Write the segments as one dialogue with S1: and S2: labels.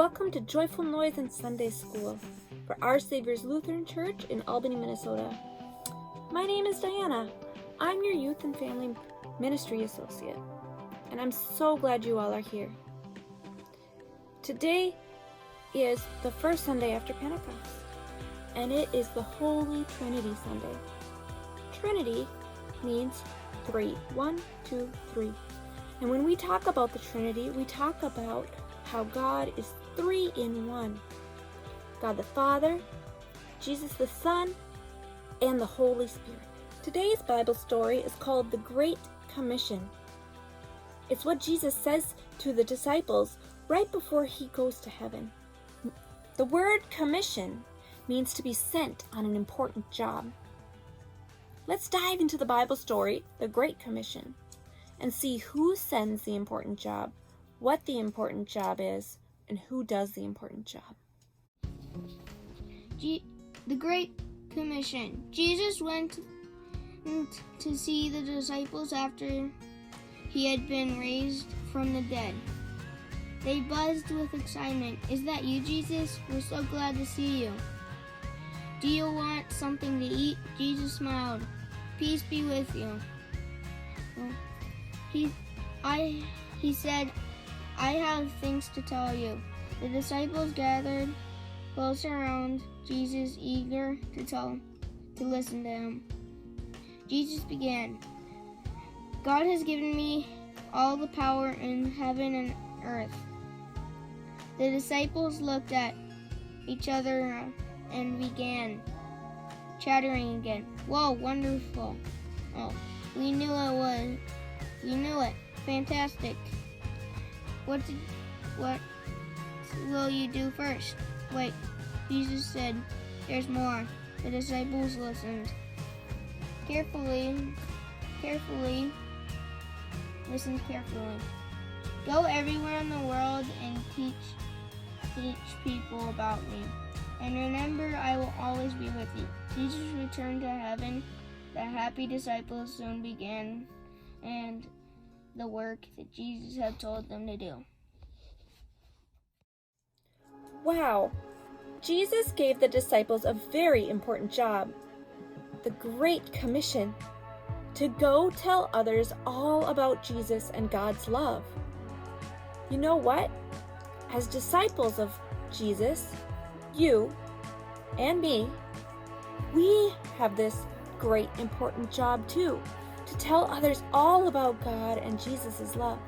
S1: Welcome to Joyful Noise and Sunday School for Our Savior's Lutheran Church in Albany, Minnesota. My name is Diana. I'm your Youth and Family Ministry Associate, and I'm so glad you all are here. Today is the first Sunday after Pentecost, and it is the Holy Trinity Sunday. Trinity means three. 1, 2, 3. And when we talk about the Trinity, we talk about how God is three in one. God the Father, Jesus the Son, and the Holy Spirit. Today's Bible story is called the Great Commission. It's what Jesus says to the disciples right before he goes to heaven. The word commission means to be sent on an important job. Let's dive into the Bible story, the Great Commission, and see who sends the important job, what the important job is, and who does the important job.
S2: The Great Commission. Jesus went to see the disciples after he had been raised from the dead. They buzzed with excitement. "Is that you, Jesus? We're so glad to see you. Do you want something to eat?" Jesus smiled. "Peace be with you." He said, "I have things to tell you." The disciples gathered close around Jesus, eager to listen to him. Jesus began, "God has given me all the power in heaven and earth." The disciples looked at each other and began chattering again. "Whoa, wonderful. Oh, we knew it. Fantastic. What will you do first?" "Wait," Jesus said, "there's more." The disciples listened carefully. "Go everywhere in the world and teach people about me. And remember, I will always be with you." Jesus returned to heaven. The happy disciples soon began and the work that Jesus had told them to do.
S1: Wow! Jesus gave the disciples a very important job, the Great Commission, to go tell others all about Jesus and God's love. You know what? As disciples of Jesus, you and me, we have this great important job too, to tell others all about God and Jesus' love.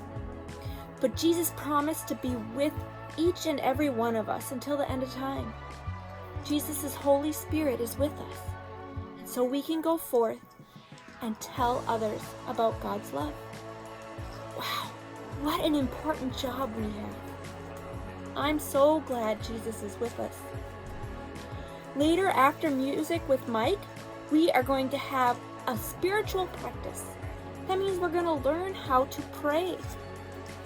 S1: But Jesus promised to be with each and every one of us until the end of time. Jesus' Holy Spirit is with us, and so we can go forth and tell others about God's love. Wow, what an important job we have. I'm so glad Jesus is with us. Later, after music with Mike, we are going to have a spiritual practice. That means we're going to learn how to pray.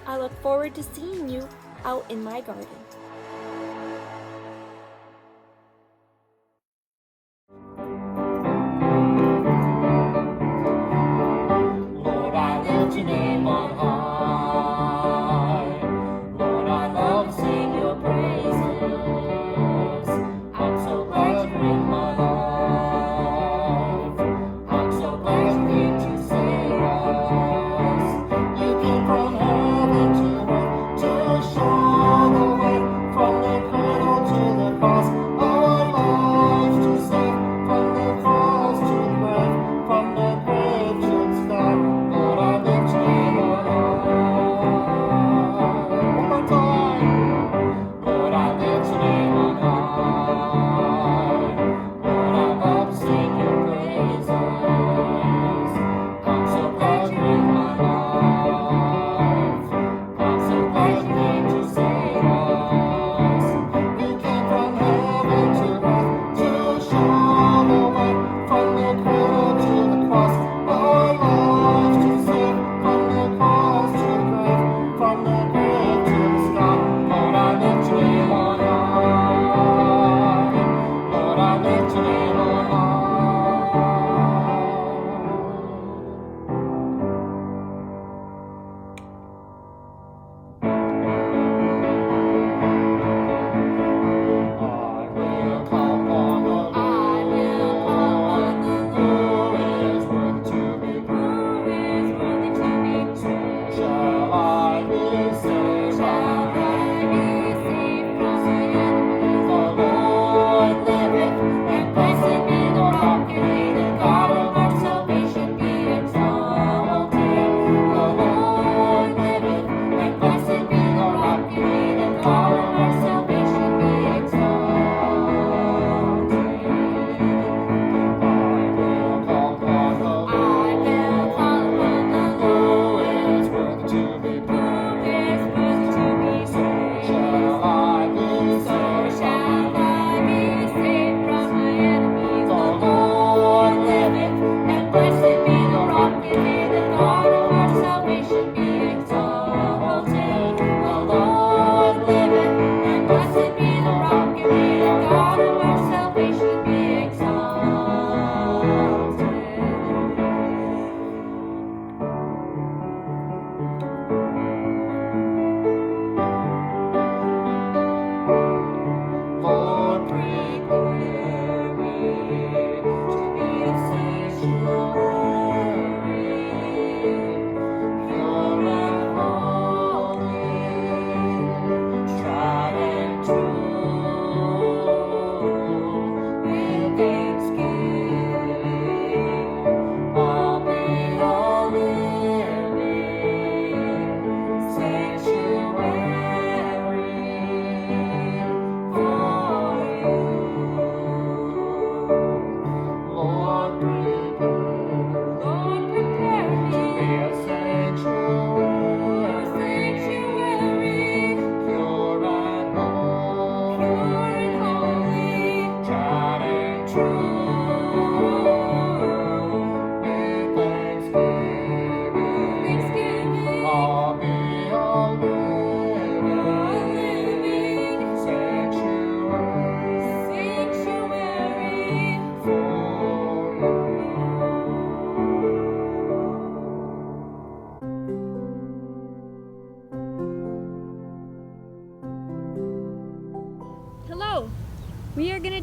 S1: I look forward to seeing you out in my garden.
S3: Lord, I lift your name on high. Lord, I love to sing your praises. I'm so glad you're in my life. I'm so glad you came to save us. You came from heaven to earth to show the way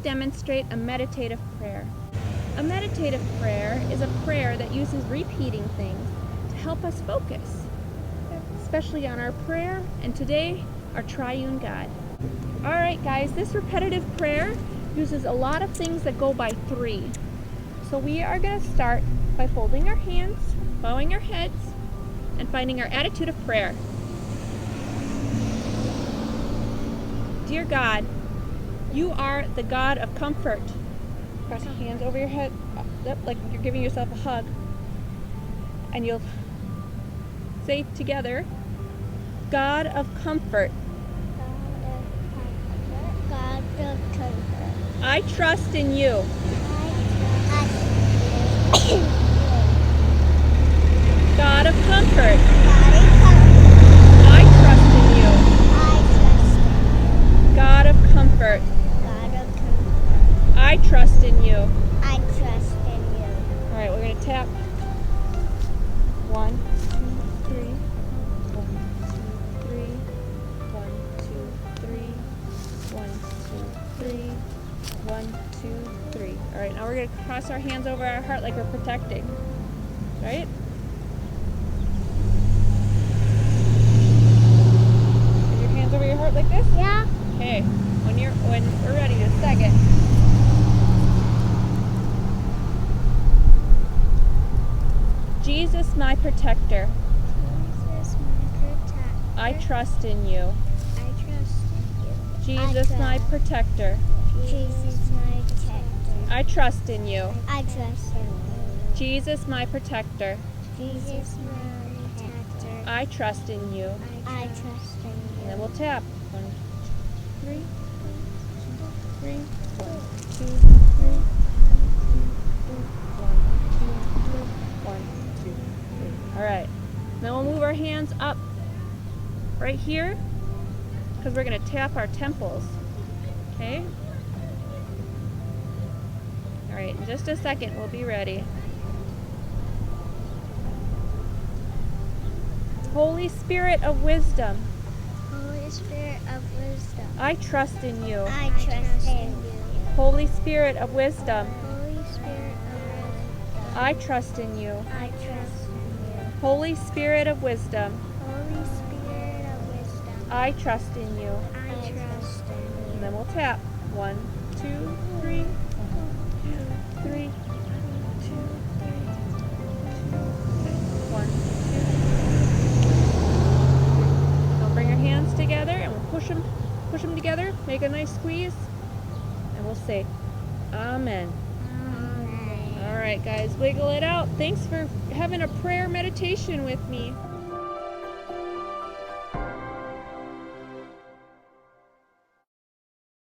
S1: demonstrate a meditative prayer. A meditative prayer is a prayer that uses repeating things to help us focus, especially on our prayer and today, our triune God. All right, guys, this repetitive prayer uses a lot of things that go by 3. So we are going to start by folding our hands, bowing our heads, and finding our attitude of prayer. Dear God, you are the God of comfort. Press your hands over your head, like you're giving yourself a hug. And you'll say together, God of comfort.
S2: God of comfort.
S1: I trust in you. God of comfort. I trust in you. God of comfort. I trust in you. All right, we're going to tap. 1, 2, 3. 1, 2, 3. 1, 2, 3. 1, 2, 3. 1, 2, 3. All right, now we're going to cross our hands over our heart like we're protecting. Right? Put your hands over your heart like this?
S2: Yeah.
S1: Okay. When we're ready, just a second. Jesus, my protector. I trust in you. Jesus, my protector. I trust in you. Jesus, my protector. I trust in you. And then we'll tap. 1, 3, 3, 1, 2, 3, 1, 2, 3, 1, 2, 3. All right. Then we'll move our hands up right here because we're going to tap our temples. Okay? All right, in just a second, we'll be ready. Holy Spirit of wisdom. I trust in you. Holy Spirit of wisdom. I trust in you. Holy Spirit of wisdom. I trust in you. And then we'll tap. 1, 2, 3. 1, 2, 3. 2, 3. 1, 2. Now bring your hands together and we'll push them together. Make a nice squeeze. And we'll say, Amen. All right, guys, wiggle it out. Thanks for having a prayer meditation with me.